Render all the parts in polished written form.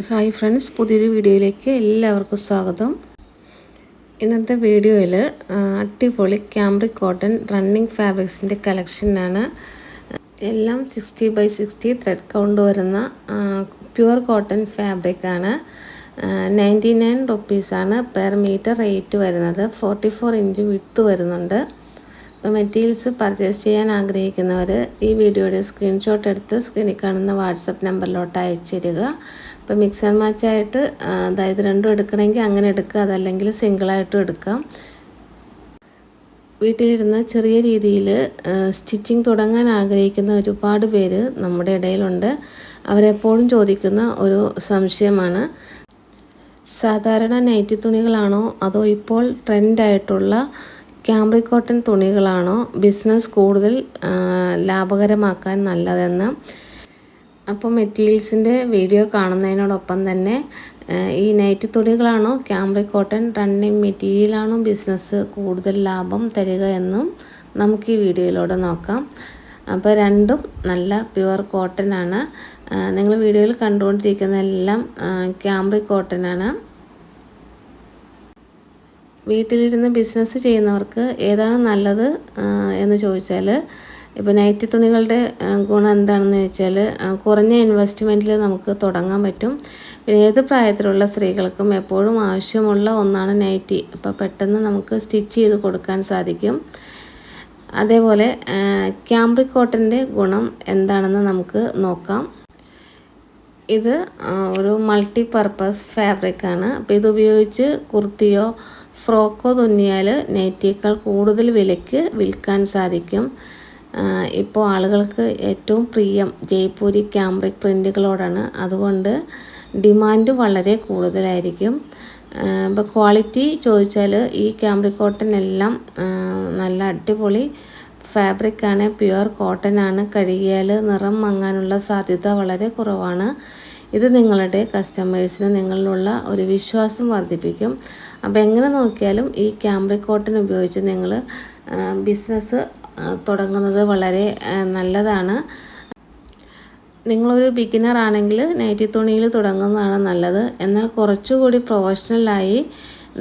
Hi friends, പുതിയൊരു വീഡിയോയിലേക്ക് എല്ലാവർക്കും സ്വാഗതം. ഇന്നത്തെ വീഡിയോയിൽ അടിപൊളി ക്യാമ്പ്രിക് കോട്ടൺ റണ്ണിങ് ഫാബ്രിക്സിൻ്റെ കളക്ഷനാണ്. എല്ലാം 60x60 ത്രെഡ് കൗണ്ട് വരുന്ന പ്യുവർ കോട്ടൺ ഫാബ്രിക്കാണ്. 99 റുപ്പീസാണ് പെർ മീറ്റർ റേറ്റ് വരുന്നത്. 44 ഇഞ്ച് വിഡ്ത്ത് വരുന്നുണ്ട്. അപ്പോൾ മെറ്റീരിയൽസ് പർച്ചേസ് ചെയ്യാൻ ആഗ്രഹിക്കുന്നവർ ഈ വീഡിയോയുടെ സ്ക്രീൻഷോട്ട് എടുത്ത് സ്ക്രീനിൽ കാണുന്ന വാട്സപ്പ് നമ്പറിലോട്ട് അയച്ചു തരിക. അപ്പോൾ മിക്സ് ആൻഡ് മാച്ചായിട്ട് അതായത് രണ്ടും എടുക്കണമെങ്കിൽ അങ്ങനെ എടുക്കുക, അതല്ലെങ്കിൽ സിംഗിളായിട്ടും എടുക്കാം. വീട്ടിലിരുന്ന് ചെറിയ രീതിയിൽ സ്റ്റിച്ചിങ് തുടങ്ങാൻ ആഗ്രഹിക്കുന്ന ഒരുപാട് പേര് നമ്മുടെ ഇടയിലുണ്ട്. അവരെപ്പോഴും ചോദിക്കുന്ന ഒരു സംശയമാണ്, സാധാരണ നൈറ്റി തുണികളാണോ അതോ ഇപ്പോൾ ട്രെൻഡായിട്ടുള്ള ക്യാമ്പ്രിക് കോട്ടൺ തുണികളാണോ ബിസിനസ് കൂടുതൽ ലാഭകരമാക്കാൻ നല്ലതെന്ന്. അപ്പോൾ മെറ്റീരിയൽസിൻ്റെ വീഡിയോ കാണുന്നതിനോടൊപ്പം തന്നെ ഈ നൈറ്റി തുണികളാണോ ക്യാമ്പ്രിക് കോട്ടൺ റണ്ണിങ് മെറ്റീരിയലാണോ ബിസിനസ് കൂടുതൽ ലാഭം തരിക എന്നും നമുക്ക് ഈ വീഡിയോയിലൂടെ നോക്കാം. അപ്പോൾ രണ്ടും നല്ല പ്യുവർ കോട്ടൺ ആണ്. നിങ്ങൾ വീഡിയോയിൽ കണ്ടുകൊണ്ടിരിക്കുന്നതെല്ലാം ക്യാമ്പ്രിക് കോട്ടൺ ആണ്. വീട്ടിലിരുന്ന് ബിസിനസ് ചെയ്യുന്നവർക്ക് ഏതാണ് നല്ലത് എന്ന് ചോദിച്ചാൽ, ഇപ്പോൾ നൈറ്റി തുണികളുടെ ഗുണം എന്താണെന്ന് ചോദിച്ചാൽ, കുറഞ്ഞ ഇൻവെസ്റ്റ്മെൻറ്റിൽ നമുക്ക് തുടങ്ങാൻ പറ്റും. പിന്നെ ഏത് പ്രായത്തിലുള്ള സ്ത്രീകൾക്കും എപ്പോഴും ആവശ്യമുള്ള ഒന്നാണ് നൈറ്റി. അപ്പോൾ പെട്ടെന്ന് നമുക്ക് സ്റ്റിച്ച് ചെയ്ത് കൊടുക്കാൻ സാധിക്കും. അതേപോലെ ക്യാമ്പ്രിക് കോട്ടൻ്റെ ഗുണം എന്താണെന്ന് നമുക്ക് നോക്കാം. ഇത് ഒരു മൾട്ടി പർപ്പസ് ഫാബ്രിക്കാണ്. അപ്പോൾ ഇതുപയോഗിച്ച് കുർത്തിയോ ഫ്രോക്കോ തുന്നിയാൽ നൈറ്റിയേക്കാൾ കൂടുതൽ വിലയ്ക്ക് വിൽക്കാൻ സാധിക്കും. ഇപ്പോൾ ആളുകൾക്ക് ഏറ്റവും പ്രിയം ജയ്പൂരി ക്യാമ്പ്രിക് പ്രിൻറ്റുകളോടാണ്. അതുകൊണ്ട് ഡിമാൻഡ് വളരെ കൂടുതലായിരിക്കും. ഇപ്പോൾ ക്വാളിറ്റി ചോദിച്ചാൽ ഈ ക്യാമ്പ്രിക് കോട്ടൺ എല്ലാം നല്ല അടിപൊളി ഫാബ്രിക്കാണ്, പ്യുവർ കോട്ടൺ ആണ്. കഴുകിയാൽ നിറം മങ്ങാനുള്ള സാധ്യത വളരെ കുറവാണ്. ഇത് നിങ്ങളുടെ കസ്റ്റമേഴ്സിന് നിങ്ങളിലുള്ള ഒരു വിശ്വാസം വർദ്ധിപ്പിക്കും. അപ്പോൾ എങ്ങനെ നോക്കിയാലും ഈ ക്യാമ്പ്രിക് കോട്ടൺ ഉപയോഗിച്ച് നിങ്ങൾ ബിസിനസ് തുടങ്ങുന്നത് വളരെ നല്ലതാണ്. നിങ്ങളൊരു ബിഗിനർ ആണെങ്കിൽ നൈറ്റി തുണിയിൽ തുടങ്ങുന്നതാണ് നല്ലത്. എന്നാൽ കുറച്ചുകൂടി പ്രൊഫഷണലായി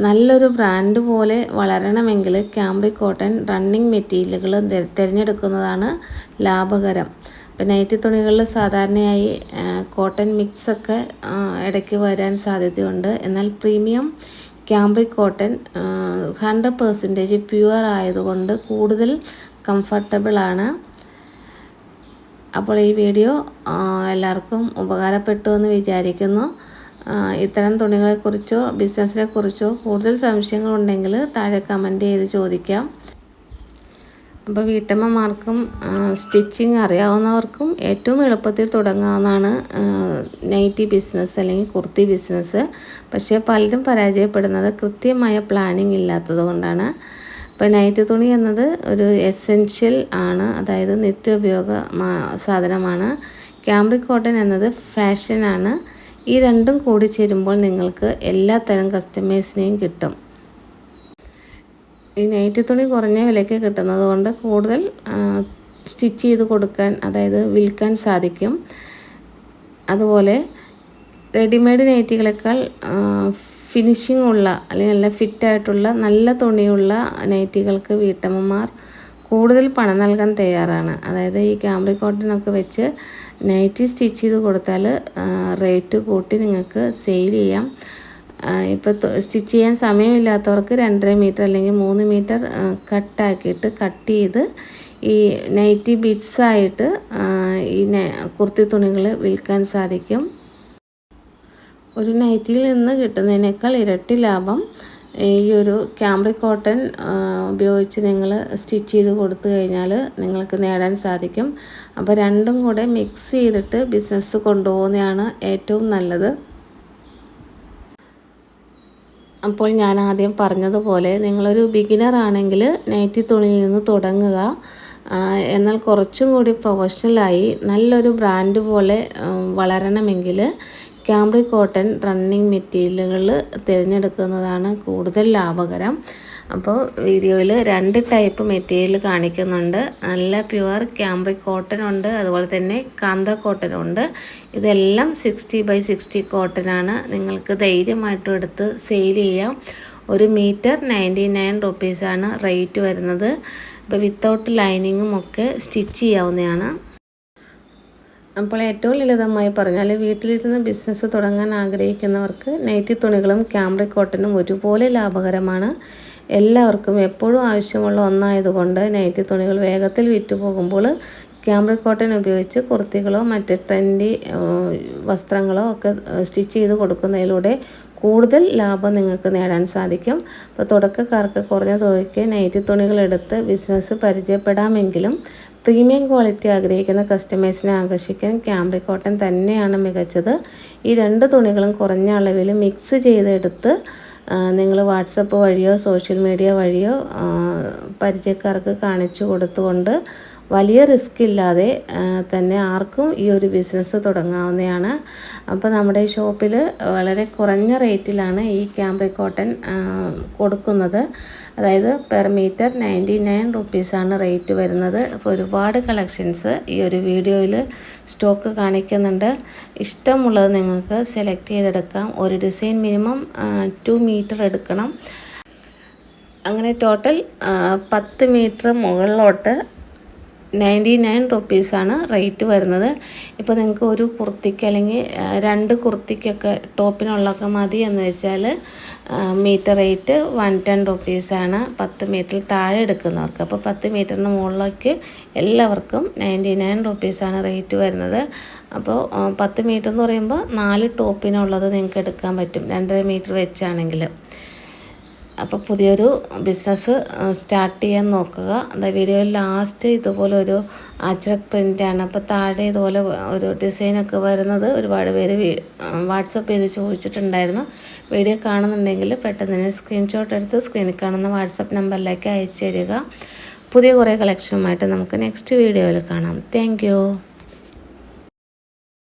നല്ലൊരു ബ്രാൻഡ് പോലെ വളരണമെങ്കിൽ ക്യാമ്പ്രിക് കോട്ടൺ റണ്ണിങ് മെറ്റീരിയലുകൾ തിരഞ്ഞെടുക്കുന്നതാണ് ലാഭകരം. ഇപ്പോൾ നൈറ്റി തുണികളിൽ സാധാരണയായി കോട്ടൺ മിക്സൊക്കെ ഇടയ്ക്ക് വരാൻ സാധ്യതയുണ്ട്. എന്നാൽ പ്രീമിയം ക്യാമ്പ്രിക് കോട്ടൺ 100% പ്യുവർ ആയതുകൊണ്ട് കൂടുതൽ കംഫർട്ടബിൾ ആണ്. അപ്പോൾ ഈ വീഡിയോ എല്ലാവർക്കും ഉപകാരപ്പെട്ടു എന്ന് വിചാരിക്കുന്നു. ഇത്തരം തുണികളെക്കുറിച്ചോ ബിസിനസ്സിനെ കുറിച്ചോ കൂടുതൽ സംശയങ്ങളുണ്ടെങ്കിൽ താഴെ കമൻറ്റ് ചെയ്ത് ചോദിക്കാം. അപ്പോൾ വീട്ടമ്മമാർക്കും സ്റ്റിച്ചിങ് അറിയാവുന്നവർക്കും ഏറ്റവും എളുപ്പത്തിൽ തുടങ്ങാവുന്നതാണ് നൈറ്റി ബിസിനസ് അല്ലെങ്കിൽ കുർത്തി ബിസിനസ്. പക്ഷേ പലരും പരാജയപ്പെടുന്നത് കൃത്യമായ പ്ലാനിങ് ഇല്ലാത്തത് കൊണ്ടാണ്. ഇപ്പോൾ നൈറ്റി തുണി എന്നത് ഒരു എസെൻഷ്യൽ ആണ്, അതായത് നിത്യോപയോഗ സാധനമാണ്. ക്യാമ്പ്രിക് കോട്ടൺ എന്നത് ഫാഷനാണ്. ഈ രണ്ടും കൂടി ചേരുമ്പോൾ നിങ്ങൾക്ക് എല്ലാ തരം കസ്റ്റമേഴ്സിനെയും കിട്ടും. ഈ നൈറ്റി തുണി കുറഞ്ഞ വിലയ്ക്ക് കിട്ടുന്നത് കൊണ്ട് കൂടുതൽ സ്റ്റിച്ച് ചെയ്ത് കൊടുക്കാൻ, അതായത് വിൽക്കാൻ സാധിക്കും. അതുപോലെ റെഡിമെയ്ഡ് നൈറ്റികളെക്കാൾ ഫിനിഷിംഗ് ഉള്ള അല്ലെങ്കിൽ നല്ല ഫിറ്റായിട്ടുള്ള നല്ല തുണിയുള്ള നൈറ്റികൾക്ക് വീട്ടമ്മമാർ കൂടുതൽ പണം നൽകാൻ തയ്യാറാണ്. അതായത് ഈ ക്യാമ്പ്രിക് കോട്ടനൊക്കെ വെച്ച് നൈറ്റി സ്റ്റിച്ച് ചെയ്ത് കൊടുത്താൽ റേറ്റ് കൂട്ടി നിങ്ങൾക്ക് സെയിൽ ചെയ്യാം. ഇപ്പോൾ സ്റ്റിച്ച് ചെയ്യാൻ സമയമില്ലാത്തവർക്ക് 2.5 മീറ്റർ അല്ലെങ്കിൽ 3 മീറ്റർ കട്ട് ചെയ്ത് ഈ നൈറ്റി ബിറ്റ്സായിട്ട് ഈ കുർത്തി തുണികൾ വിൽക്കാൻ സാധിക്കും. ഒരു നൈറ്റിയിൽ നിന്ന് കിട്ടുന്നതിനേക്കാൾ ഇരട്ടി ലാഭം ഈ ഒരു ക്യാമ്പ്രിക് കോട്ടൺ ഉപയോഗിച്ച് നിങ്ങൾ സ്റ്റിച്ച് ചെയ്ത് കൊടുത്തു കഴിഞ്ഞാൽ നിങ്ങൾക്ക് നേടാൻ സാധിക്കും. അപ്പോൾ രണ്ടും കൂടെ മിക്സ് ചെയ്തിട്ട് ബിസിനസ് കൊണ്ടുപോകുന്നതാണ് ഏറ്റവും നല്ലത്. അപ്പോൾ ഞാൻ ആദ്യം പറഞ്ഞതുപോലെ നിങ്ങളൊരു ബിഗിനർ ആണെങ്കിൽ നൈറ്റി തുണിയിൽ നിന്ന് തുടങ്ങുക. എന്നാൽ കുറച്ചും കൂടി പ്രൊഫഷണലായി നല്ലൊരു ബ്രാൻഡ് പോലെ വളരണമെങ്കിൽ ക്യാമ്പ്രിക് കോട്ടൺ റണ്ണിങ് മെറ്റീരിയലുകൾ തിരഞ്ഞെടുക്കുന്നതാണ് കൂടുതൽ ലാഭകരം. അപ്പോൾ വീഡിയോയിൽ 2 ടൈപ്പ് മെറ്റീരിയൽ കാണിക്കുന്നുണ്ട്. നല്ല പ്യുവർ ക്യാമ്പ്രിക് കോട്ടൺ ഉണ്ട്, അതുപോലെ തന്നെ കാന്ത കോട്ടൺ ഉണ്ട്. ഇതെല്ലാം 60/60 കോട്ടൺ ആണ്. നിങ്ങൾക്ക് ധൈര്യമായിട്ടും എടുത്ത് സെയിൽ ചെയ്യാം. ഒരു മീറ്റർ 99 റുപ്പീസാണ് റേറ്റ് വരുന്നത്. അപ്പോൾ വിത്തൗട്ട് ലൈനിങ്ങും ഒക്കെ സ്റ്റിച്ച് ചെയ്യാവുന്നതാണ്. അപ്പോൾ ഏറ്റവും ലളിതമായി പറഞ്ഞാൽ വീട്ടിലിരുന്ന് ബിസിനസ് തുടങ്ങാൻ ആഗ്രഹിക്കുന്നവർക്ക് നൈറ്റി തുണികളും ക്യാമ്പ്രിക് കോട്ടനും ഒരുപോലെ ലാഭകരമാണ്. എല്ലാവർക്കും എപ്പോഴും ആവശ്യമുള്ള ഒന്നായതുകൊണ്ട് നൈറ്റി തുണികൾ വേഗത്തിൽ വിറ്റ് പോകുമ്പോൾ ക്യാമ്പ്രിക് കോട്ടൺ ഉപയോഗിച്ച് കുർത്തികളോ മറ്റ് ട്രെൻഡി വസ്ത്രങ്ങളോ ഒക്കെ സ്റ്റിച്ച് ചെയ്ത് കൊടുക്കുന്നതിലൂടെ കൂടുതൽ ലാഭം നിങ്ങൾക്ക് നേടാൻ സാധിക്കും. അപ്പോൾ തുടക്കക്കാർക്ക് കുറഞ്ഞ തുകയ്ക്ക് നൈറ്റി തുണികൾ എടുത്ത് ബിസിനസ് പരിചയപ്പെടാമെങ്കിലും പ്രീമിയം ക്വാളിറ്റി ആഗ്രഹിക്കുന്ന കസ്റ്റമേഴ്സിനെ ആകർഷിക്കാൻ ക്യാമ്പ്രിക് കോട്ടൺ തന്നെയാണ് മികച്ചത്. ഈ 2 തുണികളും കുറഞ്ഞ അളവിൽ മിക്സ് ചെയ്തെടുത്ത് നിങ്ങൾ വാട്സപ്പ് വഴിയോ സോഷ്യൽ മീഡിയ വഴിയോ പരിചയക്കാർക്ക് കാണിച്ചു കൊടുത്തുകൊണ്ട് വലിയ റിസ്ക് ഇല്ലാതെ തന്നെ ആർക്കും ഈ ഒരു ബിസിനസ് തുടങ്ങാവുന്നതാണ്. അപ്പോൾ നമ്മുടെ ഷോപ്പിൽ വളരെ കുറഞ്ഞ റേറ്റിലാണ് ഈ ക്യാമ്പ്രിക് കോട്ടൺ കൊടുക്കുന്നത്. അതായത് പെർ മീറ്റർ 99 റുപ്പീസാണ് റേറ്റ് വരുന്നത്. അപ്പോൾ ഒരുപാട് കളക്ഷൻസ് ഈ ഒരു വീഡിയോയിൽ സ്റ്റോക്ക് കാണിക്കുന്നുണ്ട്. ഇഷ്ടമുള്ളത് നിങ്ങൾക്ക് സെലക്ട് ചെയ്തെടുക്കാം. ഒരു ഡിസൈൻ മിനിമം 2 മീറ്റർ എടുക്കണം. അങ്ങനെ ടോട്ടൽ 10 മീറ്റർ മുകളിലോട്ട് 99 റുപ്പീസാണ് റേറ്റ് വരുന്നത്. ഇപ്പോൾ നിങ്ങൾക്ക് ഒരു കുർത്തിക്ക് അല്ലെങ്കിൽ 2 കുർത്തിക്കൊക്കെ ടോപ്പിനുള്ളതൊക്കെ മതി എന്ന് വെച്ചാൽ മീറ്റർ റേറ്റ് 110 റുപ്പീസാണ് 10 മീറ്ററിൽ താഴെ എടുക്കുന്നവർക്ക്. അപ്പോൾ 10 മീറ്ററിന് മുകളിലേക്ക് എല്ലാവർക്കും 99 റുപ്പീസാണ് റേറ്റ് വരുന്നത്. അപ്പോൾ 10 മീറ്റർ എന്ന് പറയുമ്പോൾ 4 ടോപ്പിനുള്ളത് നിങ്ങൾക്ക് എടുക്കാൻ പറ്റും 2.5 മീറ്റർ വെച്ചാണെങ്കിൽ. അപ്പോൾ പുതിയൊരു ബിസിനസ് സ്റ്റാർട്ട് ചെയ്യാൻ നോക്കുക. എന്താ വീഡിയോയിൽ ലാസ്റ്റ് ഇതുപോലെ ഒരു അജ്രക് പ്രിൻ്റാണ്. അപ്പോൾ താഴെ ഇതുപോലെ ഒരു ഡിസൈനൊക്കെ വരുന്നത് ഒരുപാട് പേര് വാട്സപ്പ് ചെയ്ത് ചോദിച്ചിട്ടുണ്ടായിരുന്നു. വീഡിയോ കാണുന്നുണ്ടെങ്കിൽ പെട്ടെന്ന് തന്നെ സ്ക്രീൻഷോട്ട് എടുത്ത് സ്ക്രീനിൽ കാണുന്ന വാട്സപ്പ് നമ്പറിലേക്ക് അയച്ചു തരിക. പുതിയ കുറേ കളക്ഷനുമായിട്ട് നമുക്ക് നെക്സ്റ്റ് വീഡിയോയിൽ കാണാം. താങ്ക്